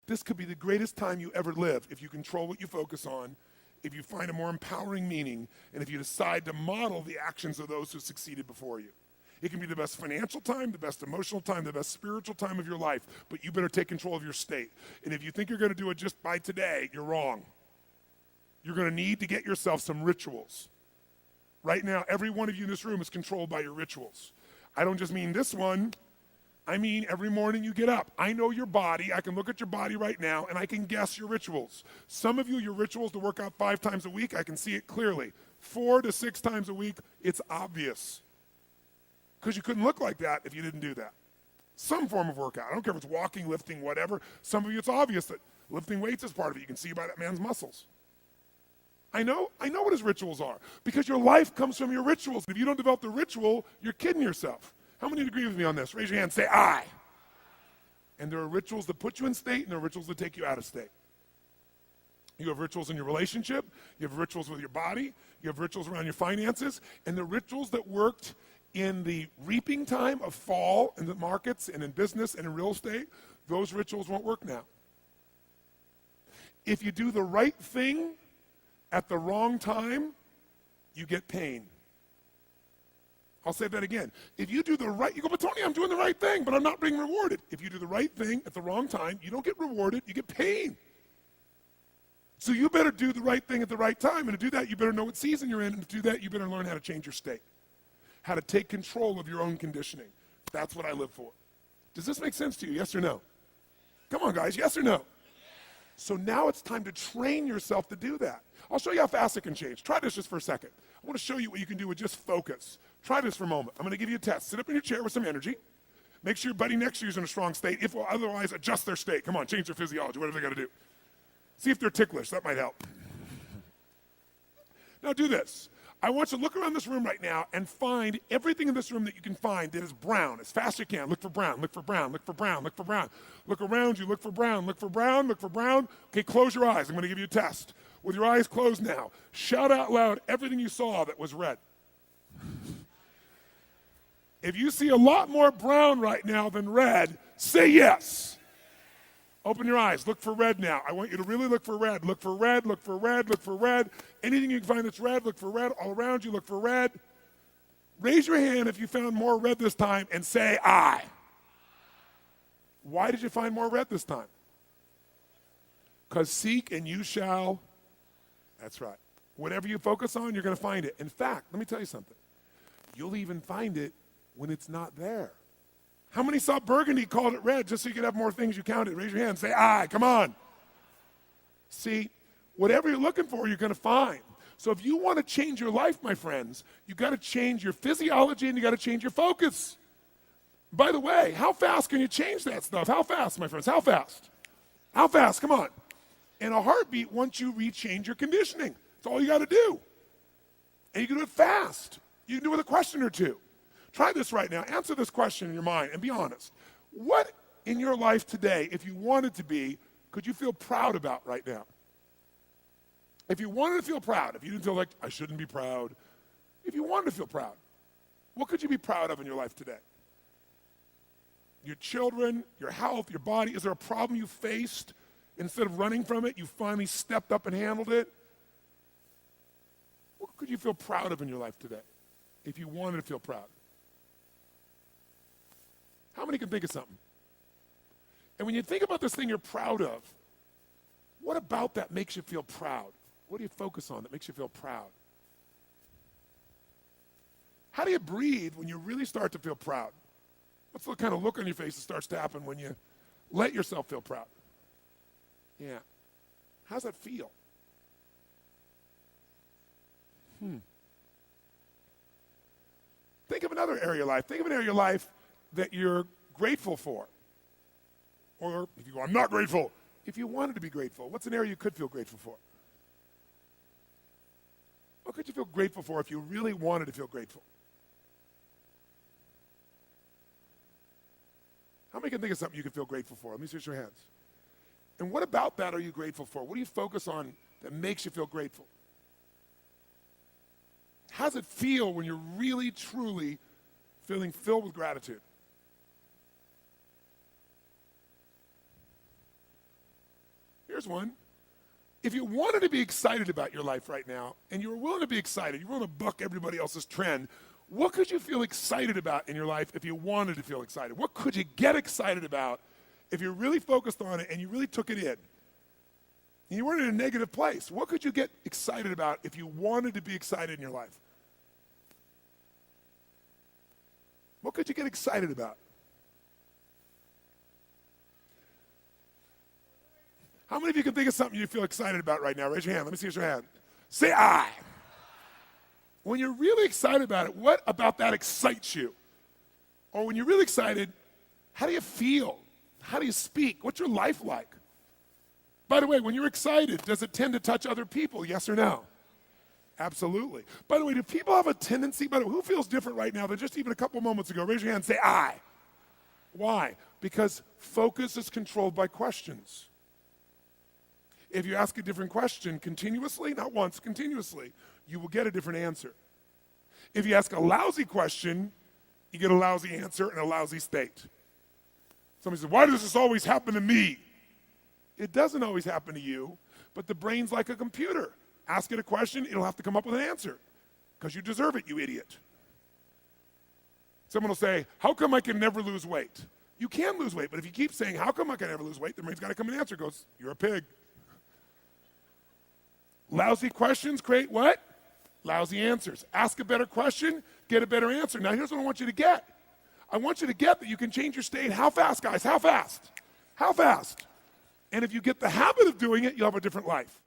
This could be the greatest time you ever live if you control what you focus on, if you find a more empowering meaning, and if you decide to model the actions of those who succeeded before you. It can be the best financial time, the best emotional time, the best spiritual time of your life, but you better take control of your state. And if you think you're going to do it just by today, you're wrong. You're going to need to get yourself some rituals. Right now, every one of you in this room is controlled by your rituals. I don't just mean this one. I mean every morning you get up. I know your body. I can look at your body right now, and I can guess your rituals. Some of you, your rituals to work out 5 times a week, I can see it clearly. 4 to 6 times a week, it's obvious. Because you couldn't look like that if you didn't do that. Some form of workout. I don't care if it's walking, lifting, whatever. Some of you, it's obvious that lifting weights is part of it. You can see by that man's muscles. I know what his rituals are. Because your life comes from your rituals. If you don't develop the ritual, you're kidding yourself. How many agree with me on this? Raise your hand, say I. And there are rituals that put you in state, and there are rituals that take you out of state. You have rituals in your relationship. You have rituals with your body. You have rituals around your finances. And the rituals that worked in the reaping time of fall in the markets and in business and in real estate, those rituals won't work now. If you do the right thing at the wrong time, you get pain. I'll say that again. If you do the right, you go, but Tony, I'm doing the right thing, but I'm not being rewarded. If you do the right thing at the wrong time, you don't get rewarded, you get pain. So you better do the right thing at the right time, and to do that, you better know what season you're in, and to do that, you better learn how to change your state. How to take control of your own conditioning. That's what I live for. Does this make sense to you, yes or no? Come on, guys, yes or no? So now it's time to train yourself to do that. I'll show you how fast it can change. Try this just for a second. I want to show you what you can do with just focus. Try this for a moment. I'm going to give you a test. Sit up in your chair with some energy. Make sure your buddy next to you is in a strong state. If otherwise, adjust their state. Come on, change their physiology, whatever they got to do. See if they're ticklish. That might help. Now do this. I want you to look around this room right now and find everything in this room that you can find that is brown. As fast as you can. Look for brown, look for brown, look for brown, look for brown. Look around you, look for brown, look for brown, look for brown. Okay, close your eyes. I'm going to give you a test. With your eyes closed now, shout out loud everything you saw that was red. If you see a lot more brown right now than red, say yes. Open your eyes. Look for red now. I want you to really look for red. Look for red, look for red, look for red. Anything you can find that's red, look for red. All around you, look for red. Raise your hand if you found more red this time and say I. Why did you find more red this time? Because seek and you shall. That's right. Whatever you focus on, you're going to find it. In fact, let me tell you something. You'll even find it when it's not there. How many saw burgundy, called it red, just so you could have more things you counted? Raise your hand, say I, come on. See, whatever you're looking for, you're going to find. So if you want to change your life, my friends, you've got to change your physiology and you got to change your focus. By the way, how fast can you change that stuff? How fast, my friends? How fast? How fast? Come on. In a heartbeat, once you rechange your conditioning. That's all you got to do. And you can do it fast. You can do it with a question or two. Try this right now. Answer this question in your mind and be honest. What in your life today, if you wanted to be, could you feel proud about right now? If you wanted to feel proud, if you didn't feel like, I shouldn't be proud, if you wanted to feel proud, what could you be proud of in your life today? Your children, your health, your body. Is there a problem you faced? Instead of running from it, you finally stepped up and handled it? What could you feel proud of in your life today if you wanted to feel proud? How many can think of something? And when you think about this thing you're proud of, what about that makes you feel proud? What do you focus on that makes you feel proud? How do you breathe when you really start to feel proud? What's the kind of look on your face that starts to happen when you let yourself feel proud? Yeah. How's that feel? Think of another area of life. Think of an area of your life that you're grateful for. Or if you go, I'm not grateful. If you wanted to be grateful, what's an area you could feel grateful for? What could you feel grateful for if you really wanted to feel grateful? How many can think of something you could feel grateful for? Let me see your hands. And what about that are you grateful for? What do you focus on that makes you feel grateful? How does it feel when you're really, truly feeling filled with gratitude? Here's one. If you wanted to be excited about your life right now, and you were willing to be excited, you're willing to buck everybody else's trend, what could you feel excited about in your life if you wanted to feel excited? What could you get excited about if you really focused on it and you really took it in? And you weren't in a negative place. What could you get excited about if you wanted to be excited in your life? What could you get excited about? How many of you can think of something you feel excited about right now? Raise your hand. Let me see your hand. Say I. When you're really excited about it, what about that excites you? Or when you're really excited, how do you feel? How do you speak? What's your life like? By the way, when you're excited, does it tend to touch other people? Yes or no? Absolutely. By the way, do people have a tendency, by the way, who feels different right now than just even a couple moments ago? Raise your hand and say I. Why? Because focus is controlled by questions. If you ask a different question continuously, not once, continuously, you will get a different answer. If you ask a lousy question, you get a lousy answer and a lousy state. Somebody says, why does this always happen to me? It doesn't always happen to you, but the brain's like a computer. Ask it a question, it'll have to come up with an answer because you deserve it, you idiot. Someone will say, how come I can never lose weight? You can lose weight, but if you keep saying, how come I can never lose weight, the brain's got to come and answer. It goes, you're a pig. Lousy questions create what? Lousy answers. Ask a better question, get a better answer. Now here's what I want you to get. I want you to get that you can change your state. How fast, guys? How fast? How fast? And if you get the habit of doing it, you'll have a different life.